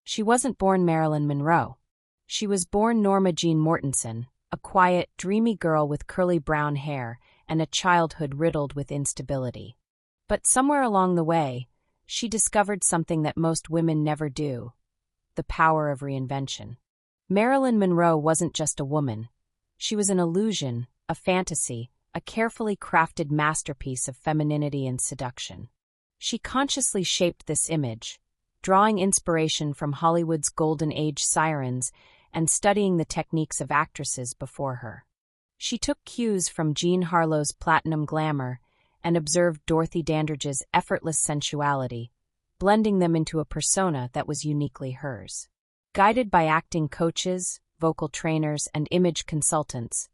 She wasn't born Marilyn Monroe. She was born Norma Jean Mortensen, a quiet, dreamy girl with curly brown hair and a childhood riddled with instability. But somewhere along the way, she discovered something that most women never do: the power of reinvention. Marilyn Monroe wasn't just a woman. She was an illusion, a fantasy, a carefully crafted masterpiece of femininity and seduction. She consciously shaped this image, drawing inspiration from Hollywood's Golden Age sirens and studying the techniques of actresses before her. She took cues from Jean Harlow's platinum glamour and observed Dorothy Dandridge's effortless sensuality, blending them into a persona that was uniquely hers. Guided by acting coaches, vocal trainers, and image consultants,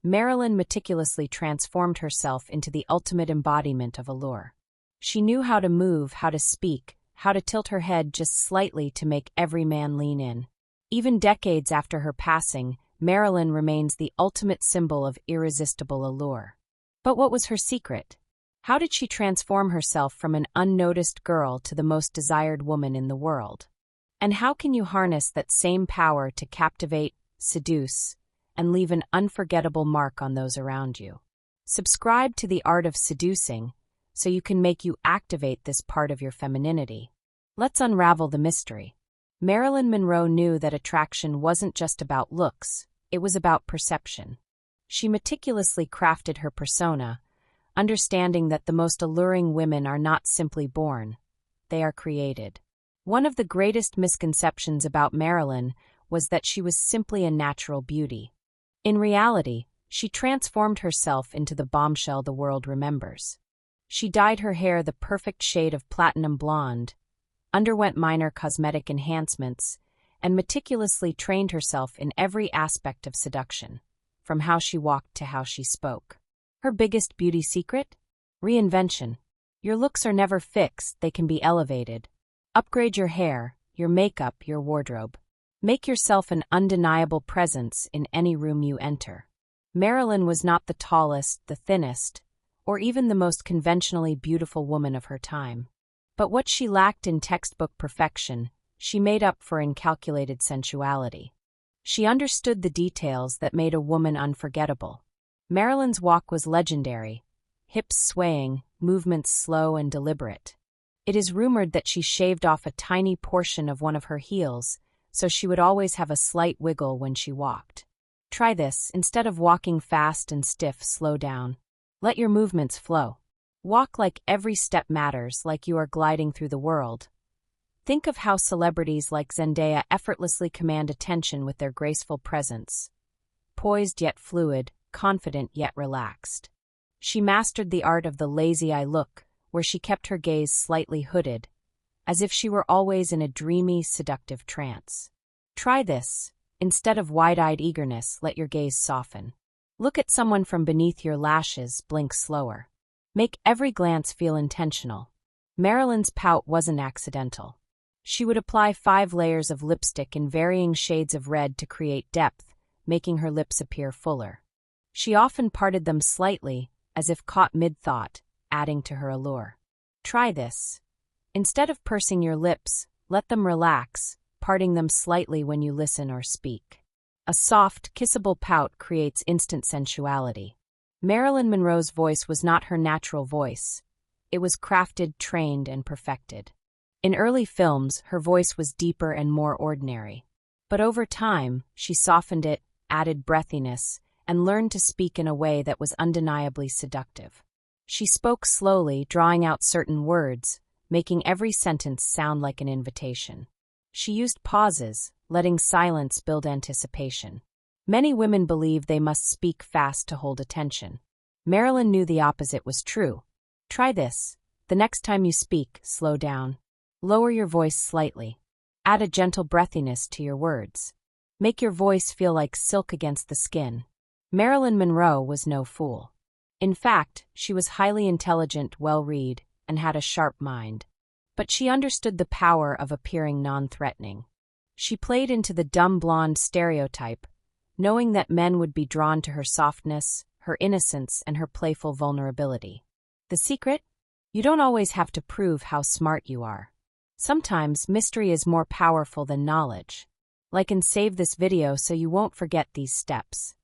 Marilyn meticulously transformed herself into the ultimate embodiment of allure. She knew how to move, how to speak, how to tilt her head just slightly to make every man lean in. Even decades after her passing, Marilyn remains the ultimate symbol of irresistible allure. But what was her secret? How did she transform herself from an unnoticed girl to the most desired woman in the world? And how can you harness that same power to captivate, seduce, and leave an unforgettable mark on those around you? Subscribe to The Art of Seducing so you can make you activate this part of your femininity. Let's unravel the mystery. Marilyn Monroe knew that attraction wasn't just about looks, it was about perception. She meticulously crafted her persona, understanding that the most alluring women are not simply born, they are created. One of the greatest misconceptions about Marilyn was that she was simply a natural beauty. In reality, she transformed herself into the bombshell the world remembers. She dyed her hair the perfect shade of platinum blonde, underwent minor cosmetic enhancements, and meticulously trained herself in every aspect of seduction, from how she walked to how she spoke. Her biggest beauty secret? Reinvention. Your looks are never fixed, they can be elevated. Upgrade your hair, your makeup, your wardrobe. Make yourself an undeniable presence in any room you enter. Marilyn was not the tallest, the thinnest, or even the most conventionally beautiful woman of her time. But what she lacked in textbook perfection, she made up for in calculated sensuality. She understood the details that made a woman unforgettable. Marilyn's walk was legendary, hips swaying, movements slow and deliberate. It is rumored that she shaved off a tiny portion of one of her heels, so she would always have a slight wiggle when she walked. Try this: instead of walking fast and stiff, slow down. Let your movements flow. Walk like every step matters, like you are gliding through the world. Think of how celebrities like Zendaya effortlessly command attention with their graceful presence. Poised yet fluid, confident yet relaxed. She mastered the art of the lazy eye look, where she kept her gaze slightly hooded, as if she were always in a dreamy, seductive trance. Try this. Instead of wide-eyed eagerness, let your gaze soften. Look at someone from beneath your lashes, blink slower. Make every glance feel intentional. Marilyn's pout wasn't accidental. She would apply 5 layers of lipstick in varying shades of red to create depth, making her lips appear fuller. She often parted them slightly, as if caught mid-thought, adding to her allure. Try this. Instead of pursing your lips, let them relax, parting them slightly when you listen or speak. A soft, kissable pout creates instant sensuality. Marilyn Monroe's voice was not her natural voice. It was crafted, trained, and perfected. In early films, her voice was deeper and more ordinary. But over time, she softened it, added breathiness, and learned to speak in a way that was undeniably seductive. She spoke slowly, drawing out certain words, making every sentence sound like an invitation. She used pauses, letting silence build anticipation. Many women believe they must speak fast to hold attention. Marilyn knew the opposite was true. Try this. The next time you speak, slow down. Lower your voice slightly. Add a gentle breathiness to your words. Make your voice feel like silk against the skin. Marilyn Monroe was no fool. In fact, she was highly intelligent, well-read, and had a sharp mind. But she understood the power of appearing non-threatening. She played into the dumb blonde stereotype, knowing that men would be drawn to her softness, her innocence, and her playful vulnerability. The secret? You don't always have to prove how smart you are. Sometimes mystery is more powerful than knowledge. Like and save this video so you won't forget these steps.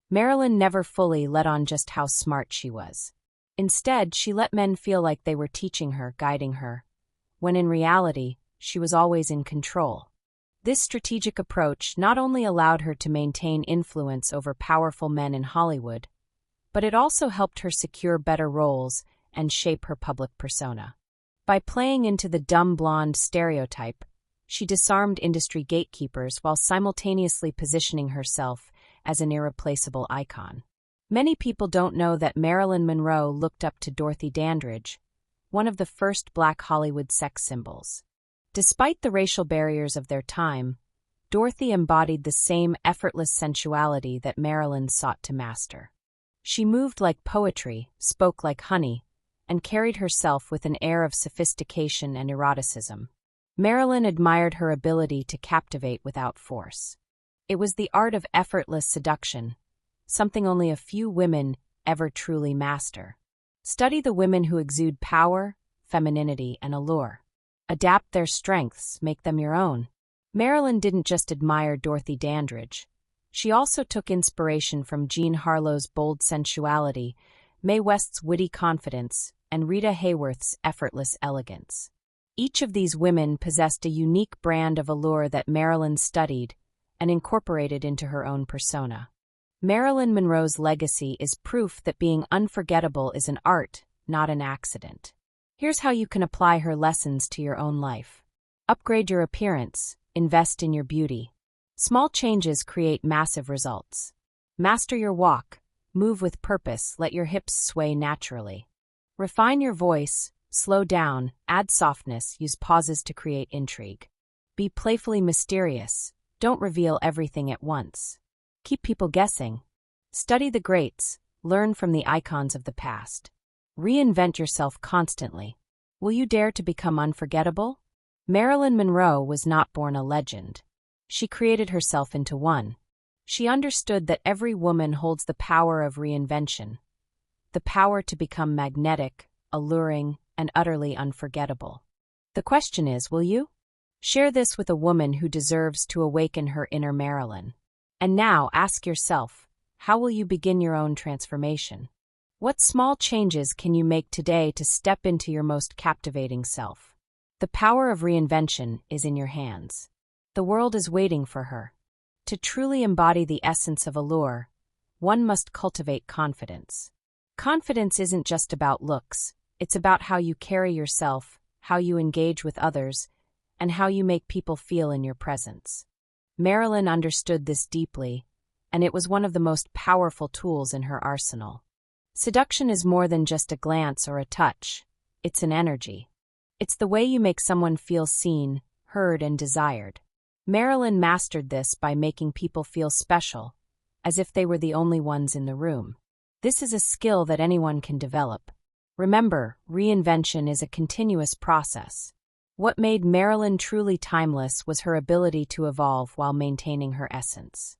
Marilyn never fully let on just how smart she was. Instead, she let men feel like they were teaching her, guiding her, when in reality, she was always in control. This strategic approach not only allowed her to maintain influence over powerful men in Hollywood, but it also helped her secure better roles and shape her public persona. By playing into the dumb blonde stereotype, she disarmed industry gatekeepers while simultaneously positioning herself as an irreplaceable icon. Many people don't know that Marilyn Monroe looked up to Dorothy Dandridge, one of the first Black Hollywood sex symbols. Despite the racial barriers of their time, Dorothy embodied the same effortless sensuality that Marilyn sought to master. She moved like poetry, spoke like honey, and carried herself with an air of sophistication and eroticism. Marilyn admired her ability to captivate without force. It was the art of effortless seduction, something only a few women ever truly master. Study the women who exude power, femininity, and allure. Adapt their strengths, make them your own. Marilyn didn't just admire Dorothy Dandridge. She also took inspiration from Jean Harlow's bold sensuality, Mae West's witty confidence, and Rita Hayworth's effortless elegance. Each of these women possessed a unique brand of allure that Marilyn studied and incorporated into her own persona. Marilyn Monroe's legacy is proof that being unforgettable is an art, not an accident. Here's how you can apply her lessons to your own life. Upgrade your appearance, invest in your beauty. Small changes create massive results. Master your walk, move with purpose, let your hips sway naturally. Refine your voice, slow down, add softness, use pauses to create intrigue. Be playfully mysterious, don't reveal everything at once. Keep people guessing. Study the greats, learn from the icons of the past. Reinvent yourself constantly. Will you dare to become unforgettable? Marilyn Monroe was not born a legend. She created herself into one. She understood that every woman holds the power of reinvention, the power to become magnetic, alluring, and utterly unforgettable. The question is, will you? Share this with a woman who deserves to awaken her inner Marilyn. And now ask yourself, how will you begin your own transformation? What small changes can you make today to step into your most captivating self? The power of reinvention is in your hands. The world is waiting for her. To truly embody the essence of allure, one must cultivate confidence. Confidence isn't just about looks, it's about how you carry yourself, how you engage with others, and how you make people feel in your presence. Marilyn understood this deeply, and it was one of the most powerful tools in her arsenal. Seduction is more than just a glance or a touch. It's an energy. It's the way you make someone feel seen, heard, and desired. Marilyn mastered this by making people feel special, as if they were the only ones in the room. This is a skill that anyone can develop. Remember, reinvention is a continuous process. What made Marilyn truly timeless was her ability to evolve while maintaining her essence.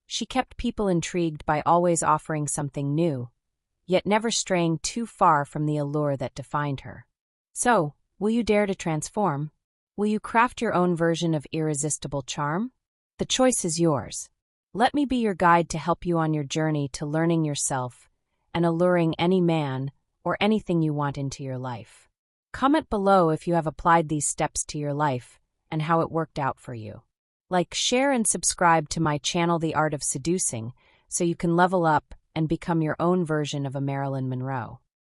She kept people intrigued by always offering something new, yet never straying too far from the allure that defined her. So, will you dare to transform? Will you craft your own version of irresistible charm? The choice is yours. Let me be your guide to help you on your journey to learning yourself and alluring any man or anything you want into your life. Comment below if you have applied these steps to your life and how it worked out for you. Like, share, and subscribe to my channel, The Art of Seducing, so you can level up and become your own version of a Marilyn Monroe.